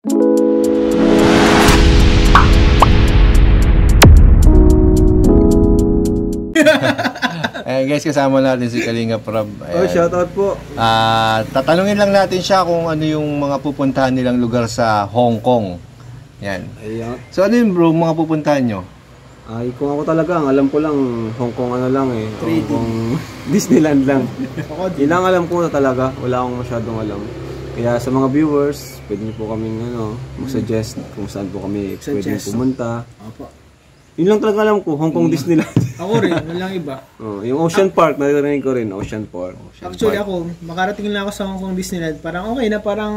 Ayan guys, kasama natin si Kalinga Prab. Oh, shoutout po. Tatanungin lang natin siya kung ano yung mga pupuntahan nilang lugar sa Hong Kong. Yan. Ayan. So ano yun bro, mga pupuntahan nyo? Ay, kung ako talaga, ang alam ko lang, Hong Kong ano lang eh. Hong Kong Disneyland lang. Yun lang alam ko na talaga. Wala akong masyadong alam. Kaya sa mga viewers, pwede niyo po kaming mag-suggest kung saan po kami pwedeng pumunta. Opo. Yun lang talaga alam ko, Hong Kong Disneyland. Ako rin, walang iba. Yung Ocean Park, narinig ko rin, Ocean Park. Actually ako, makarating lang ako sa Hong Kong Disneyland, parang okay na, parang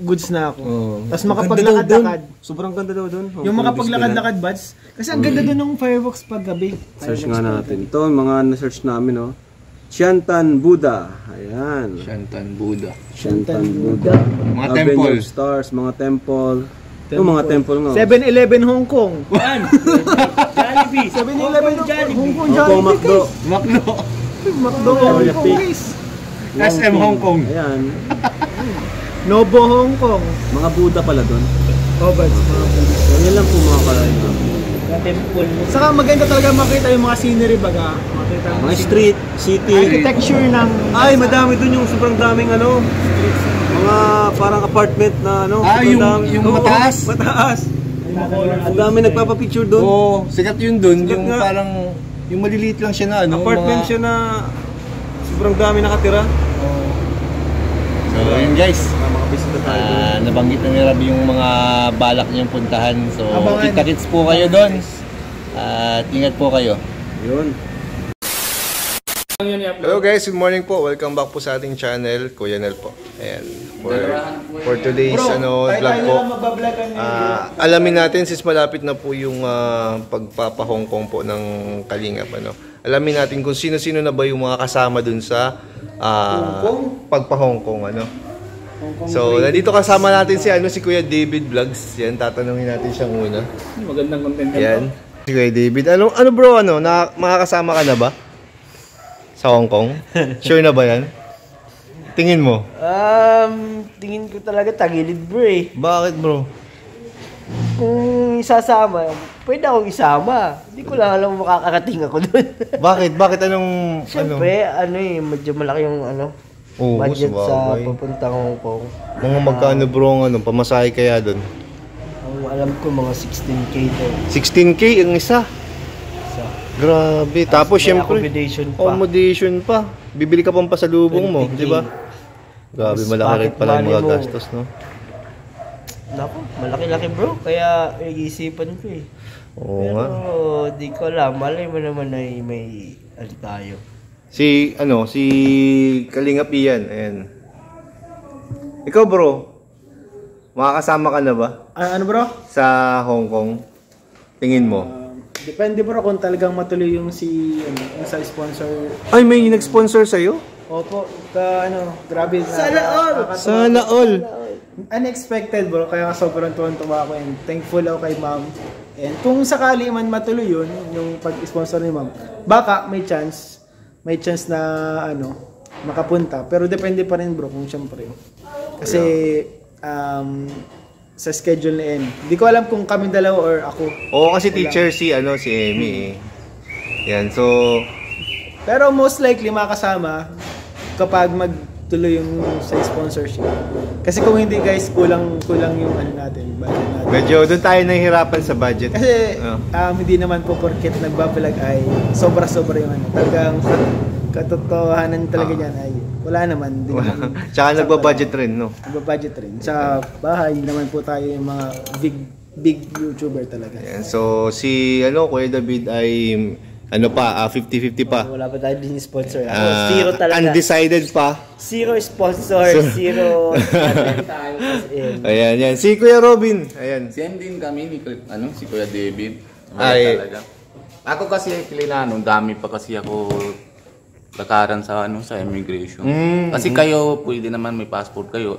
goods na ako. Tapos makapaglakad-lakad. Sobrang ganda daw doon. Yung makapaglakad-lakad buds, kasi ang ganda doon ng fireworks paggabi. Search nga natin. Ito, mga na-search namin, no. Shantan Buddha. Ayan. Shantan Buddha. Shantan Buddha. Mga Avenger temple. Stars, mga temple. Yung mga temple nga. 7-Eleven Hong Kong. Yan! Jollibee! 7-Eleven Hong Kong Hong Kong Jollibee. Macdo. Macdo. Macdo Hong Kong guys. SM Hong Kong. Ayan. Nobo Hong Kong. Mga Buddha pala doon. Oh, buds, mga buds. Yan lang po mga kalahin namin. Temple. Saka maganda talaga makita yung mga scenery baga. Makita Mga street, city. architecture ng... Ay, madami doon yung sobrang daming ano. Mga parang apartment na ano. Yung mataas? Mataas. Ang dami nagpapapicture doon. Oo, sikat yun dun. Sikat Yung nga. parang, yung maliliit lang siya na ano. Apartment siya na sobrang dami nakatira. So yun guys. Mga bisita tayo doon. Nabanggit na ni Rab yung mga balak niyong puntahan. So Abangan. kita-kits po kayo doon. At ingat po kayo. Yun. Hello guys, good morning po. Welcome back po sa ating channel, Kuya Nel po. Ayan. For today's vlog po. Alamin natin since malapit na po yung pagpapa-Hong Kong po ng Kalingap, ano. Alamin natin kung sino-sino na ba yung mga kasama dun sa pagpa-Hong Kong, ano. So, nandito kasama natin si Kuya David Vlogs. Yan, tatanungin natin siya muna. Magandang content Yan. Si Kuya David. Ano bro, makakasama ka na ba? Sa Hong Kong? Sure na ba yan? Tingin mo? Tingin ko talaga tagilid bro eh. Bakit bro? Kung isasama, pwede akong isama. Hindi ko lang alam makakarating ako doon. Bakit? Bakit anong... Siyempre, medyo malaki yung Oo, budget sa sabagay. papuntang Hong Kong. Mga magkano bro ang pamasahe kaya doon? Ang alam ko mga 16K doon. 16K ang isa? Grabe. Tapos syempre, accommodation pa. Bibili ka pang pasalubong mo, 20K. di ba? Grabe, Mas malaki rin pocket pala yung money mga mo. gastos, no? Naku, malaki-laki bro. Kaya nag-iisipan ko eh. Oo nga. Pero di ko alam. Malay mo naman ay may tayo. Si Kalingap Ian, ayan. Ikaw bro, makakasama ka na ba ano bro? sa Hong Kong? Tingin mo? Depende bro kung talagang matuloy yung yung sa sponsor. Ay, may nag-sponsor sa'yo? Opo, grabe. Sana all! Sana all! Unexpected bro, kaya sobrang tuwan-tuwa ako and thankful ako kay ma'am. And kung sakali man matuloy yun, yung pag-sponsor ni ma'am, baka may chance na makapunta. Pero depende pa rin bro kung syempre. Kasi sa schedule ni Emmy. Hindi ko alam kung kami dalawa or ako. Oo, kasi teacher si Emmy eh. Yan, so... Pero most likely makasama kapag magtuloy yung sa sponsorship. Kasi kung hindi guys, kulang yung budget natin. Medyo doon tayo nahihirapan sa budget. Kasi hindi naman po porket nagbabalag ay sobra-sobra yung Talagang katotohanan talaga niyan ay wala naman. Tsaka nagbabudget rin, no? Nagbabudget rin. Sa bahay naman po tayo yung mga big YouTuber talaga. Yan, so si Kuya David ay 50-50 pa. Wala pa tayo din sponsor. Ako, zero talaga. Undecided pa. Zero sponsor, zero tayo. Ayan, yan. Si Kuya Robin. Ayan. Same din kami ni si Kuya David. Ay. Talaga. Ako kasi dami pa kasi ako lakaran sa immigration. Kasi kayo pwede naman may passport kayo.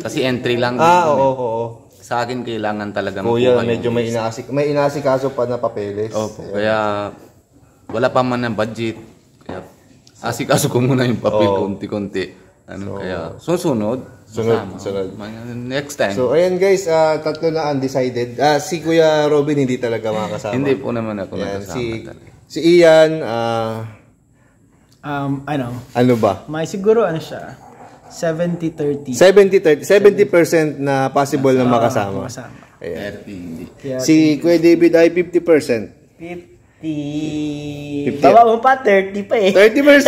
Kasi entry lang din kami. Oo. Sa akin kailangan talaga Kuya, medyo may inasikaso pa na papeles. Opo, kaya wala pa man ng budget. Kaya asikaso ko muna yung papel konti-konti. Kaya susunod. Sunod. Next time. So, ayan guys, tatlo na undecided. Si Kuya Robin hindi talaga makakasama. Hindi po naman ako Yan, nakasama. si Ian, ano ba? May siguro ano siya, 70-30. 70% na possible na makasama. Ayan. 30. Si Kuya David ay 50%. 50. Baba mo pa, 30 pa eh. 30%.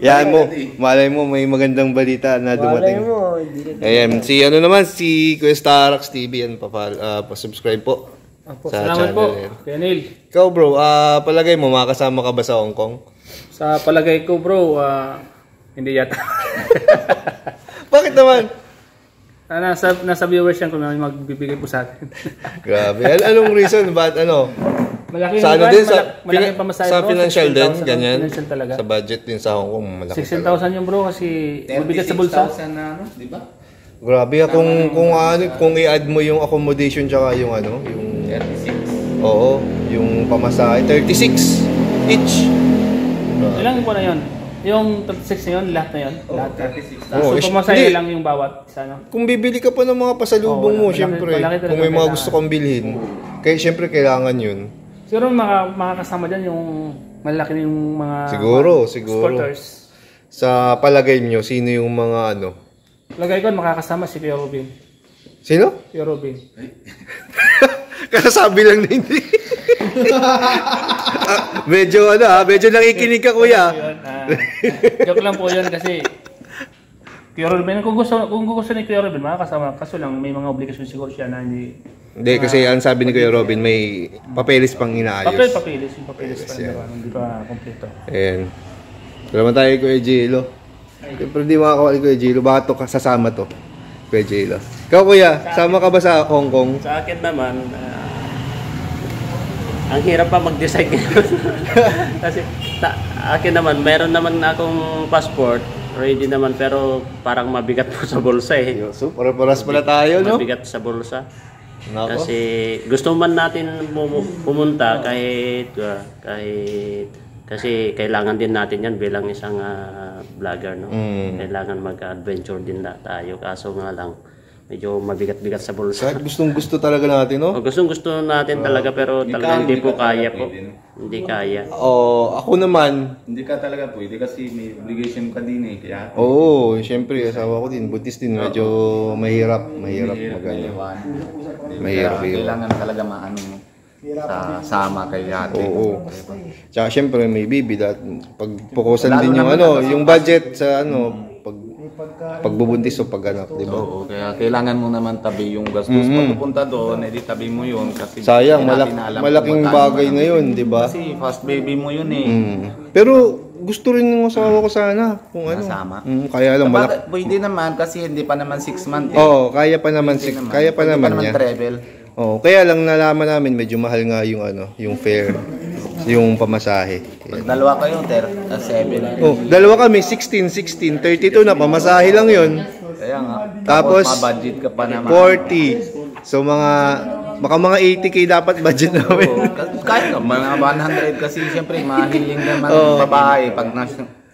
Yan mo, malay mo may magandang balita na dumating. Malay mo, hindi na. Ayan, si Kuya Starax TV, yan pa-subscribe po. Sa Salamat po, channel. Kuya Neil. Ikaw bro, palagay mo makakasama ka ba sa Hong Kong? Sa palagay ko bro, hindi yata. Bakit naman? Nasa viewers yan kung may magbibigay po sa atin. Grabe. Anong reason? Ba't ano? Malaki Sa ano din? malaking pamasahe Sa bro, financial din? 16,000 Ganyan? Financial talaga. Sa budget din sa Hong Kong, malaki 16,000 yung bro kasi mabigat sa bulsa. 36,000 na ano, di ba? Grabe, kung i-add mo yung accommodation tsaka yung ano, yung 36. oo, yung pamasahe, 36 each. Ilang po na yun? Yung 36 na yun, lahat na yun? Lahat. 36,000. Oo, So pamasahe hindi. lang yung bawat isa, no? Kung bibili ka pa ng mga pasalubong mo, malaki- syempre, malaki talaga kung may mga kailangan. gusto kang bilhin, kaya syempre kailangan yun. Siguro makakasama dyan yung malaki na yung mga Siguro. supporters. Sa palagay nyo, sino yung mga ano? Lagay ko makakasama si Kuya Robin. Sino? Kuya Robin. Kasasabi lang na hindi. medyo nakikinig ka kuya. Yun, joke lang po yun kasi Kuya Robin, kung gusto ni Kuya Robin, makakasama. Kaso lang, may mga obligasyon siguro siya na hindi... Hindi, kasi ang sabi ni Kuya Robin, may papeles pang inaayos. Papeles. Yung papeles pa, hindi pa kompleto. Ayan. Salamat tayo Kuya Jilo. Siyempre di makakawali Kuya Jilo. Baka sasama to. Kuya Jilo. Ikaw kuya, sama ka ba sa Hong Kong? Sa akin naman, ang hirap pa mag-decide ngayon. Kasi akin naman, meron naman akong passport, ready naman, pero parang mabigat po sa bulsa eh. So, para-paras pala tayo, no? Mabigat sa bulsa. Nako. Kasi gusto man natin pumunta kasi kailangan din natin yan bilang isang vlogger, no? Kailangan mag-adventure din tayo, kaso nga lang medyo mabigat-bigat sa bulsa. Kahit gustong-gusto talaga natin, no? Gusto natin talaga, pero talaga hindi po kaya po. Hindi kaya. Ako naman. Hindi ka talaga pwede kasi may obligation ka din eh. Kaya Oo, syempre, asawa ko din. Buntis din, medyo mahirap magano. Mahirap yun. Kailangan talaga maano mo. Sama kay ate. Oo. Tsaka syempre may baby pagpukusan din yung ano, yung budget sa ano, pagbubuntis o pagganap, di ba? Oo, kaya kailangan mo naman tabi yung gastos. Pag pupunta doon, edi tabi mo yun. Kasi Sayang, hindi natin alam malaking kung magkano bagay naman. na yun, di ba? Kasi first baby mo yun eh. Pero gusto rin ng asawa ko sana kung ano. Nasama? Kaya lang Pwede naman kasi hindi pa naman 6 months eh. Oo, kaya pa naman kaya pa Pwede naman niya. travel. Oo, kaya lang nalaman namin medyo mahal nga yung ano, yung fare, yung pamasahe. Pag dalawa kayo, 7. Oh, dalawa kami, 16, 32 na pamasahe lang yun. Kaya nga. Tapos, ma-budget ka pa naman. 40. So baka mga 80k dapat budget namin. Kahit mga 100 kasi siyempre mahiling naman babae pag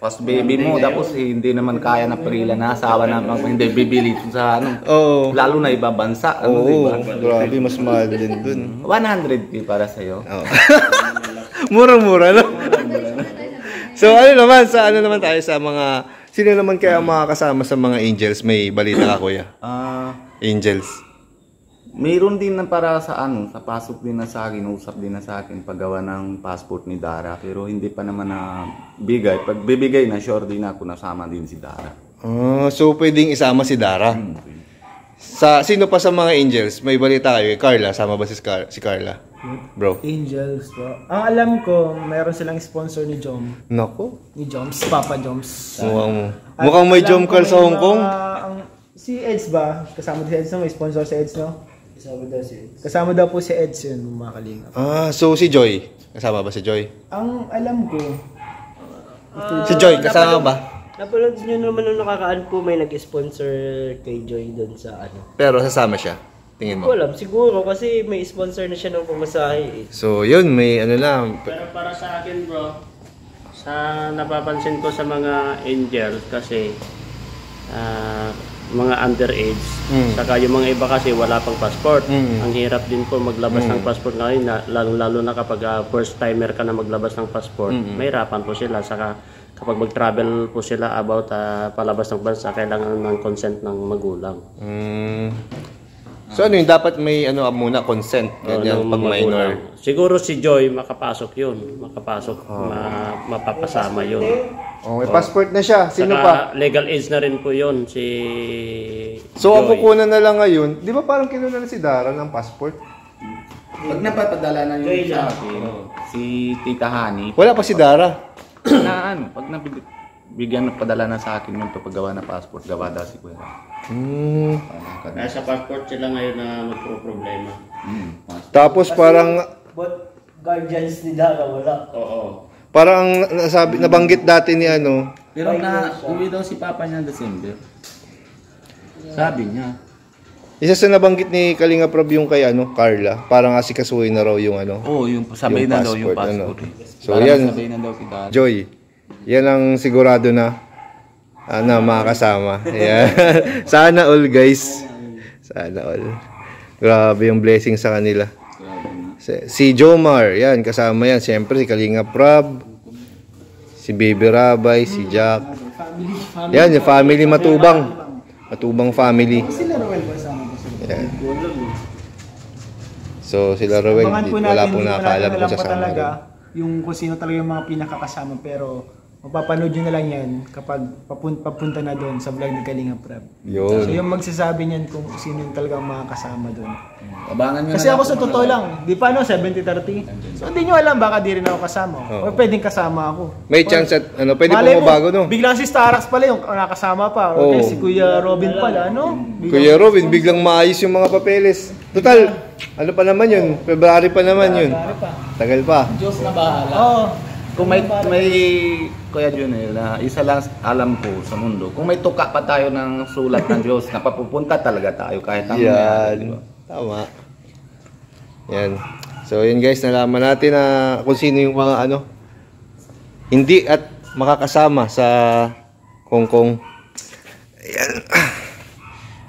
first baby mo tapos hindi naman kaya na perila na asawa na hindi bibili sa ano. Oo. Lalo na ibabansa, ano, Oo, diba? grabe, mas mahal din dun. 100k para sa iyo. Oo. Murang-mura, no? So, ano naman tayo sa mga, sino naman kaya ang makakasama sa mga angels? May balita ka, kuya? Angels. Mayroon din na para sa ano, sa pasok din na sa akin, usap din na sa akin paggawa ng passport ni Dara, pero hindi pa naman na bigay. Pag bibigay na, sure din ako nasama din si Dara. So, pwedeng isama si Dara. Sino pa sa mga angels? May balita kayo? Carla, sama ba si Carla? Bro. Angels po. Ang alam ko, mayroon silang sponsor ni Jom. Nako. Ni Joms, Papa Joms. Mukhang may jump call sa Hong Kong. Si Eds ba? Kasama din si Eds, no? May sponsor si Eds, no? Kasama daw po si Eds yun, mga kalingap. So si Joy. Kasama ba si Joy? Ang alam ko, Si Joy, kasama ba? Napanood nyo naman nung nakakaan ko, may nag-sponsor kay Joy doon sa ano. Pero sasama siya. Tingin mo. Wala, siguro kasi may sponsor na siya ng pamasahe eh. So yun, may ano lang. Pero para sa akin bro, sa napapansin ko sa mga angel kasi mga underage. Saka yung mga iba kasi wala pang passport. Ang hirap din po maglabas ng passport ngayon, lalo na kapag first timer ka na maglabas ng passport. Mahirapan po sila. Saka kapag mag-travel po sila about palabas ng bansa, kailangan ng consent ng magulang. So ano yung dapat may ano muna consent ganyan pag minor. Siguro si Joy makapasok yun. Mapapasama yun. Oh, may passport na siya. Sino Saka pa? legal age na rin po yun si So ang Joy. kukunan na lang ngayon, di ba parang kinuha na si Dara ng passport? Pag napapadala na yun sa akin, si Tita Hani, Wala pa si Dara. na ano, pag nabigyan na padala na sa akin yung paggawa na passport, gawa daw si Kuya. Kaya sa passport sila ngayon na magpro-problema. Tapos parang But guardians ni Dara wala. Oo. parang nabanggit dati ni ano, Pero na uwi daw si Papa niya December. Sabi niya. isa sa nabanggit ni Kalinga Prab yung kay ano, Carla, parang asikasuhin na raw yung ano. Oo, yung sabay Yung na daw yung passport, passport. So Parang yan, sabay na daw kita. Joy, yan ang sigurado na makakasama. Yan. Sana all guys. Sana all. Grabe yung blessing sa kanila. Si Jomar, yan, kasama yan. Siyempre si Kalinga Prab, si Baby Rabay, si Jack. Yan, yung family Matubang. Matubang family. Sila Roel ba sama ba sila? Yan. So sila Rowel, Abangan po wala natin, pong nakakaalam kung pa sasama talaga rin. yung kung sino talaga yung mga pinakakasama, pero mapapanood nyo na lang yan kapag papunta na doon sa vlog ni Kalinga Prab. Yun. So yung magsasabi niyan kung sino yung talagang mga kasama doon. Abangan niyo Kasi ako sa totoo lang, di pa ano, 70-30. So hindi nyo alam, baka di rin ako kasama. O pwedeng kasama ako. May chance at ano, pwede Malay pong mo, mabago no. biglang si Starax pala yung nakasama pa. O Oo. si Kuya Robin pala, ano? Kuya Robin, biglang maayos yung mga papeles. Total, ano pa naman yun? February pa naman yun. Tagal pa. Diyos na bahala. Oo. Kung may Kuya Junel, na isa lang alam ko sa mundo, kung may tuka pa tayo ng sulat ng Diyos, napapupunta talaga tayo kahit ang Yan. Tama. Yan. So yun guys, nalaman natin na kung sino yung mga ano, hindi at makakasama sa Hong Kong. Ayan.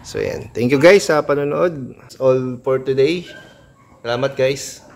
So yan. Thank you guys sa panonood. That's all for today. Salamat guys.